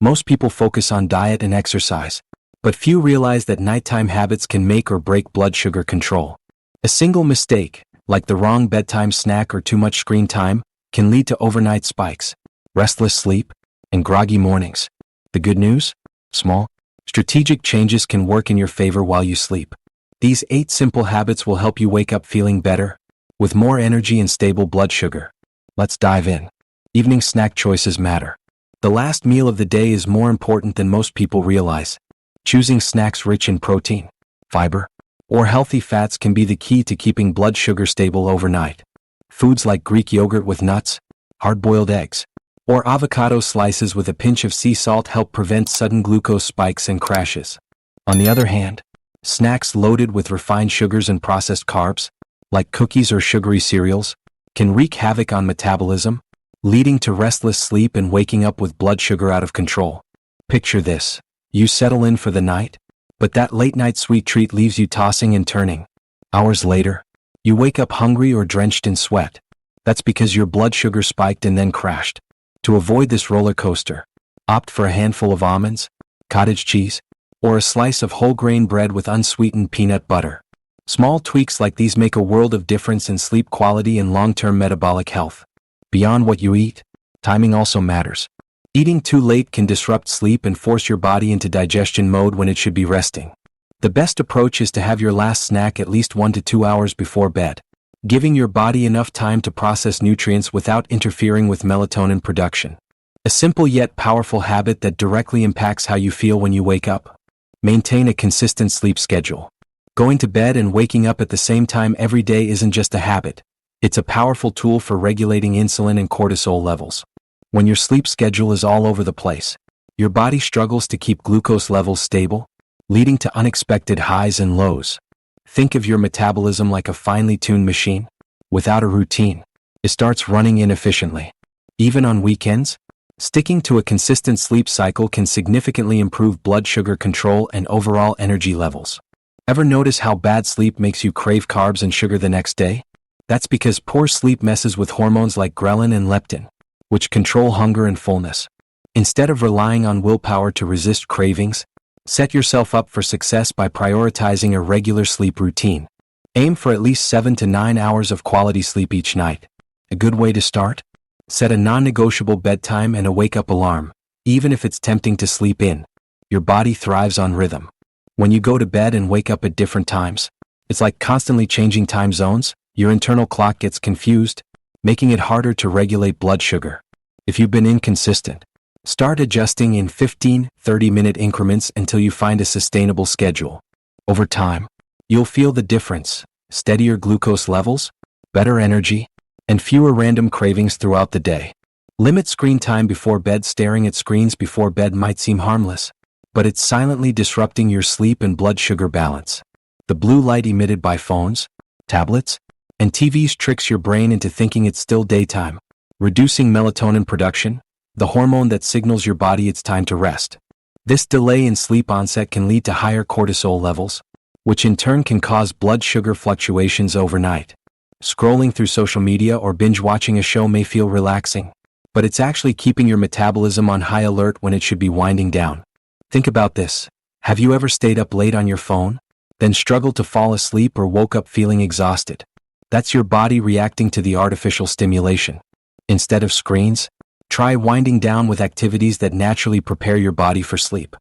Most people focus on diet and exercise, but few realize that nighttime habits can make or break blood sugar control. A single mistake, like the wrong bedtime snack or too much screen time, can lead to overnight spikes, restless sleep, and groggy mornings. The good news? Small, strategic changes can work in your favor while you sleep. These 8 simple habits will help you wake up feeling better, with more energy and stable blood sugar. Let's dive in. Evening snack choices matter. The last meal of the day is more important than most people realize. Choosing snacks rich in protein, fiber, or healthy fats can be the key to keeping blood sugar stable overnight. Foods like Greek yogurt with nuts, hard-boiled eggs, or avocado slices with a pinch of sea salt help prevent sudden glucose spikes and crashes. On the other hand, snacks loaded with refined sugars and processed carbs, like cookies or sugary cereals, can wreak havoc on metabolism, leading to restless sleep and waking up with blood sugar out of control. Picture this. You settle in for the night, but that late-night sweet treat leaves you tossing and turning. Hours later, you wake up hungry or drenched in sweat. That's because your blood sugar spiked and then crashed. To avoid this roller coaster, opt for a handful of almonds, cottage cheese, or a slice of whole grain bread with unsweetened peanut butter. Small tweaks like these make a world of difference in sleep quality and long-term metabolic health. Beyond what you eat, timing also matters. Eating too late can disrupt sleep and force your body into digestion mode when it should be resting. The best approach is to have your last snack at least 1 to 2 hours before bed, giving your body enough time to process nutrients without interfering with melatonin production. A simple yet powerful habit that directly impacts how you feel when you wake up. Maintain a consistent sleep schedule. Going to bed and waking up at the same time every day isn't just a habit. It's a powerful tool for regulating insulin and cortisol levels. When your sleep schedule is all over the place, your body struggles to keep glucose levels stable, leading to unexpected highs and lows. Think of your metabolism like a finely tuned machine. Without a routine, it starts running inefficiently. Even on weekends, sticking to a consistent sleep cycle can significantly improve blood sugar control and overall energy levels. Ever notice how bad sleep makes you crave carbs and sugar the next day? That's because poor sleep messes with hormones like ghrelin and leptin, which control hunger and fullness. Instead of relying on willpower to resist cravings, set yourself up for success by prioritizing a regular sleep routine. Aim for at least 7 to 9 hours of quality sleep each night. A good way to start? Set a non-negotiable bedtime and a wake-up alarm, even if it's tempting to sleep in. Your body thrives on rhythm. When you go to bed and wake up at different times, it's like constantly changing time zones. Your internal clock gets confused, making it harder to regulate blood sugar. If you've been inconsistent, start adjusting in 15-30-minute increments until you find a sustainable schedule. Over time, you'll feel the difference: steadier glucose levels, better energy, and fewer random cravings throughout the day. Limit screen time before bed. Staring at screens before bed might seem harmless, but it's silently disrupting your sleep and blood sugar balance. The blue light emitted by phones, tablets, and TVs tricks your brain into thinking it's still daytime, reducing melatonin production, the hormone that signals your body it's time to rest. This delay in sleep onset can lead to higher cortisol levels, which in turn can cause blood sugar fluctuations overnight. Scrolling through social media or binge-watching a show may feel relaxing, but it's actually keeping your metabolism on high alert when it should be winding down. Think about this. Have you ever stayed up late on your phone, then struggled to fall asleep or woke up feeling exhausted? That's your body reacting to the artificial stimulation. Instead of screens, try winding down with activities that naturally prepare your body for sleep.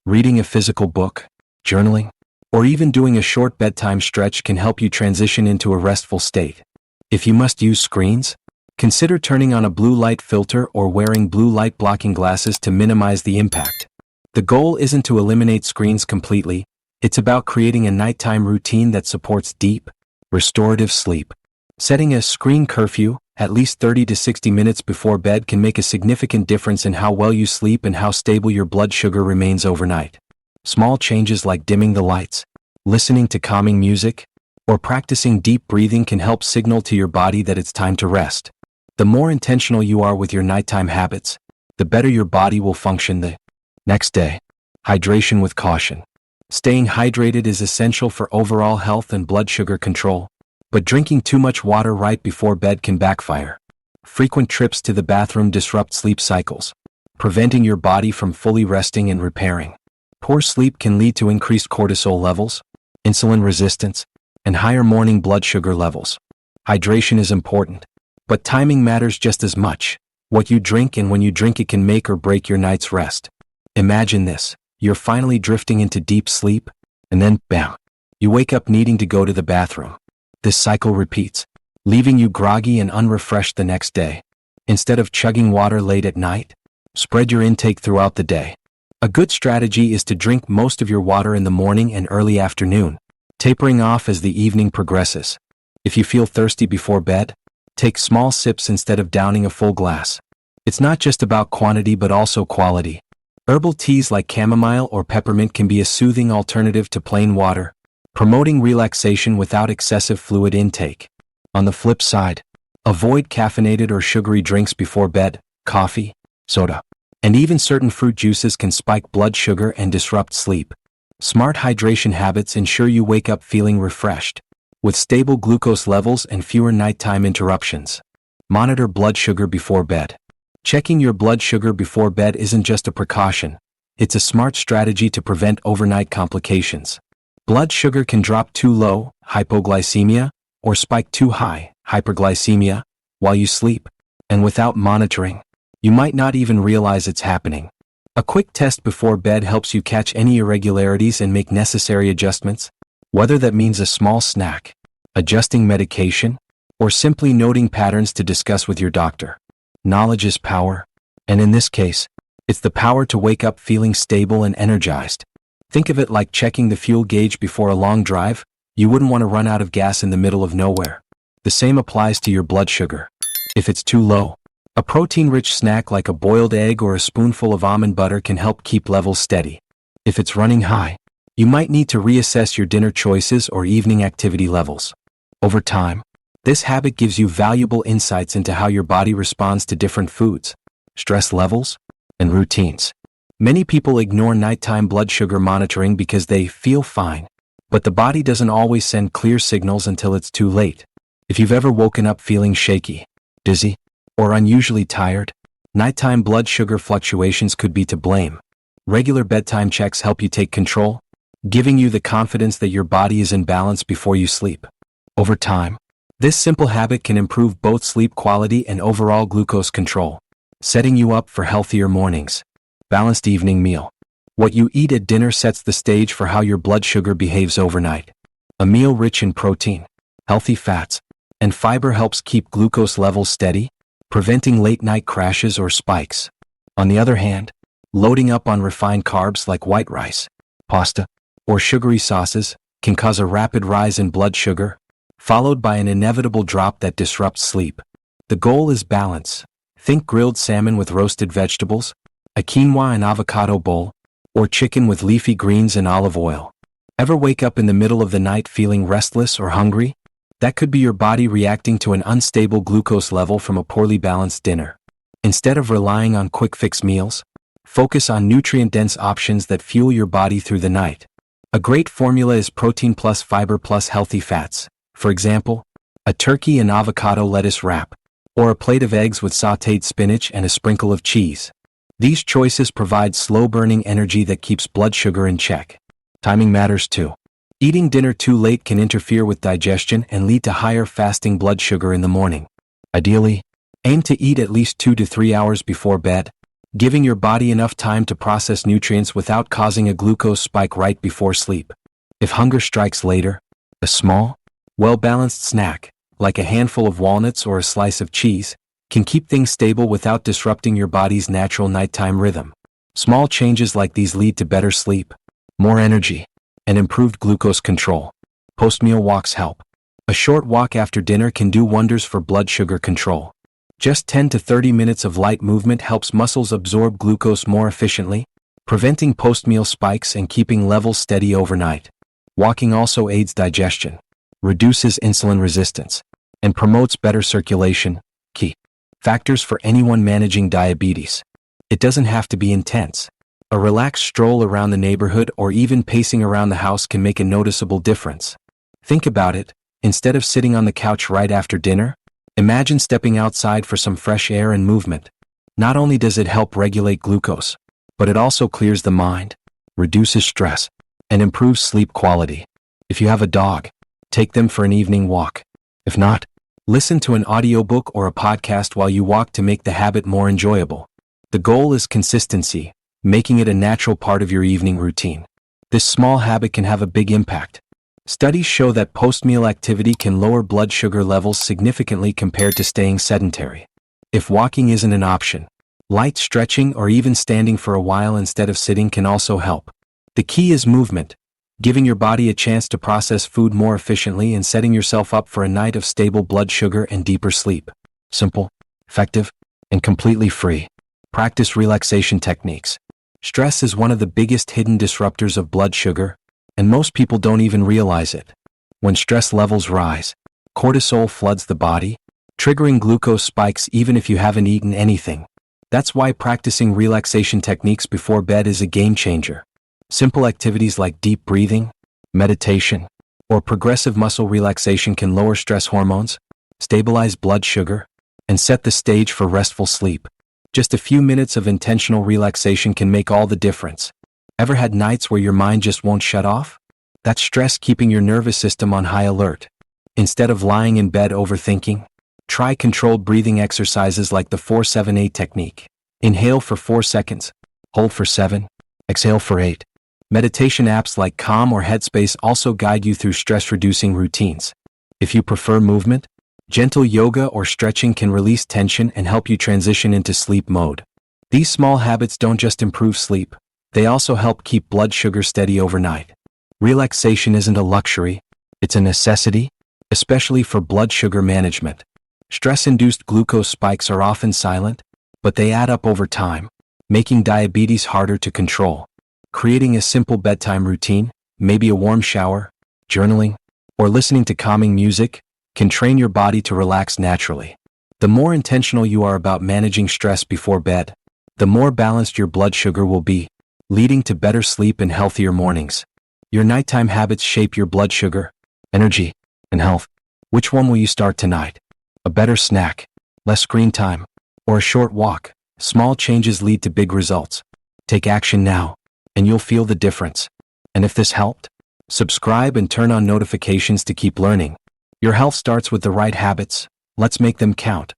Reading a physical book, journaling, or even doing a short bedtime stretch can help you transition into a restful state. If you must use screens, consider turning on a blue light filter or wearing blue light blocking glasses to minimize the impact. The goal isn't to eliminate screens completely, it's about creating a nighttime routine that supports deep, restorative sleep. Setting a screen curfew, at least 30 to 60 minutes before bed, can make a significant difference in how well you sleep and how stable your blood sugar remains overnight. Small changes like dimming the lights, listening to calming music, or practicing deep breathing can help signal to your body that it's time to rest. The more intentional you are with your nighttime habits, the better your body will function the next day. Hydration with caution. Staying hydrated is essential for overall health and blood sugar control, but drinking too much water right before bed can backfire. Frequent trips to the bathroom disrupt sleep cycles, preventing your body from fully resting and repairing. Poor sleep can lead to increased cortisol levels, insulin resistance, and higher morning blood sugar levels. Hydration is important, but timing matters just as much. What you drink and when you drink it can make or break your night's rest. Imagine this: you're finally drifting into deep sleep, and then, bam, you wake up needing to go to the bathroom. This cycle repeats, leaving you groggy and unrefreshed the next day. Instead of chugging water late at night, spread your intake throughout the day. A good strategy is to drink most of your water in the morning and early afternoon, tapering off as the evening progresses. If you feel thirsty before bed, take small sips instead of downing a full glass. It's not just about quantity but also quality. Herbal teas like chamomile or peppermint can be a soothing alternative to plain water, promoting relaxation without excessive fluid intake. On the flip side, avoid caffeinated or sugary drinks before bed. Coffee, soda, and even certain fruit juices can spike blood sugar and disrupt sleep. Smart hydration habits ensure you wake up feeling refreshed, with stable glucose levels and fewer nighttime interruptions. Monitor blood sugar before bed. Checking your blood sugar before bed isn't just a precaution, it's a smart strategy to prevent overnight complications. Blood sugar can drop too low, hypoglycemia, or spike too high, hyperglycemia, while you sleep, and without monitoring, you might not even realize it's happening. A quick test before bed helps you catch any irregularities and make necessary adjustments, whether that means a small snack, adjusting medication, or simply noting patterns to discuss with your doctor. Knowledge is power, and in this case, it's the power to wake up feeling stable and energized. Think of it like checking the fuel gauge before a long drive. You wouldn't want to run out of gas in the middle of nowhere. The same applies to your blood sugar. If it's too low, a protein-rich snack like a boiled egg or a spoonful of almond butter can help keep levels steady. If it's running high, you might need to reassess your dinner choices or evening activity levels. Over time, this habit gives you valuable insights into how your body responds to different foods, stress levels, and routines. Many people ignore nighttime blood sugar monitoring because they feel fine, but the body doesn't always send clear signals until it's too late. If you've ever woken up feeling shaky, dizzy, or unusually tired, nighttime blood sugar fluctuations could be to blame. Regular bedtime checks help you take control, giving you the confidence that your body is in balance before you sleep. Over time, this simple habit can improve both sleep quality and overall glucose control, setting you up for healthier mornings. Balanced evening meal. What you eat at dinner sets the stage for how your blood sugar behaves overnight. A meal rich in protein, healthy fats, and fiber helps keep glucose levels steady, preventing late-night crashes or spikes. On the other hand, loading up on refined carbs like white rice, pasta, or sugary sauces can cause a rapid rise in blood sugar, followed by an inevitable drop that disrupts sleep. The goal is balance. Think grilled salmon with roasted vegetables, a quinoa and avocado bowl, or chicken with leafy greens and olive oil. Ever wake up in the middle of the night feeling restless or hungry? That could be your body reacting to an unstable glucose level from a poorly balanced dinner. Instead of relying on quick-fix meals, focus on nutrient-dense options that fuel your body through the night. A great formula is protein plus fiber plus healthy fats. For example, a turkey and avocado lettuce wrap, or a plate of eggs with sautéed spinach and a sprinkle of cheese. These choices provide slow-burning energy that keeps blood sugar in check. Timing matters too. Eating dinner too late can interfere with digestion and lead to higher fasting blood sugar in the morning. Ideally, aim to eat at least 2 to 3 hours before bed, giving your body enough time to process nutrients without causing a glucose spike right before sleep. If hunger strikes later, a small, well-balanced snack, like a handful of walnuts or a slice of cheese, can keep things stable without disrupting your body's natural nighttime rhythm. Small changes like these lead to better sleep, more energy, and improved glucose control. Post-meal walks help. A short walk after dinner can do wonders for blood sugar control. Just 10 to 30 minutes of light movement helps muscles absorb glucose more efficiently, preventing post-meal spikes and keeping levels steady overnight. Walking also aids digestion, reduces insulin resistance, and promotes better circulation. Key factors for anyone managing diabetes. It doesn't have to be intense. A relaxed stroll around the neighborhood or even pacing around the house can make a noticeable difference. Think about it. Instead of sitting on the couch right after dinner, imagine stepping outside for some fresh air and movement. Not only does it help regulate glucose, but it also clears the mind, reduces stress, and improves sleep quality. If you have a dog, take them for an evening walk. If not, listen to an audiobook or a podcast while you walk to make the habit more enjoyable. The goal is consistency, making it a natural part of your evening routine. This small habit can have a big impact. Studies show that post-meal activity can lower blood sugar levels significantly compared to staying sedentary. If walking isn't an option, light stretching or even standing for a while instead of sitting can also help. The key is movement, giving your body a chance to process food more efficiently and setting yourself up for a night of stable blood sugar and deeper sleep. Simple, effective, and completely free. Practice relaxation techniques. Stress is one of the biggest hidden disruptors of blood sugar, and most people don't even realize it. When stress levels rise, cortisol floods the body, triggering glucose spikes even if you haven't eaten anything. That's why practicing relaxation techniques before bed is a game changer. Simple activities like deep breathing, meditation, or progressive muscle relaxation can lower stress hormones, stabilize blood sugar, and set the stage for restful sleep. Just a few minutes of intentional relaxation can make all the difference. Ever had nights where your mind just won't shut off? That's stress keeping your nervous system on high alert. Instead of lying in bed overthinking, try controlled breathing exercises like the 4-7-8 technique. Inhale for 4 seconds, hold for 7, exhale for 8. Meditation apps like Calm or Headspace also guide you through stress-reducing routines. If you prefer movement, gentle yoga or stretching can release tension and help you transition into sleep mode. These small habits don't just improve sleep, they also help keep blood sugar steady overnight. Relaxation isn't a luxury, it's a necessity, especially for blood sugar management. Stress-induced glucose spikes are often silent, but they add up over time, making diabetes harder to control. Creating a simple bedtime routine, maybe a warm shower, journaling, or listening to calming music, can train your body to relax naturally. The more intentional you are about managing stress before bed, the more balanced your blood sugar will be, leading to better sleep and healthier mornings. Your nighttime habits shape your blood sugar, energy, and health. Which one will you start tonight? A better snack, less screen time, or a short walk? Small changes lead to big results. Take action now, and you'll feel the difference. And if this helped, subscribe and turn on notifications to keep learning. Your health starts with the right habits. Let's make them count.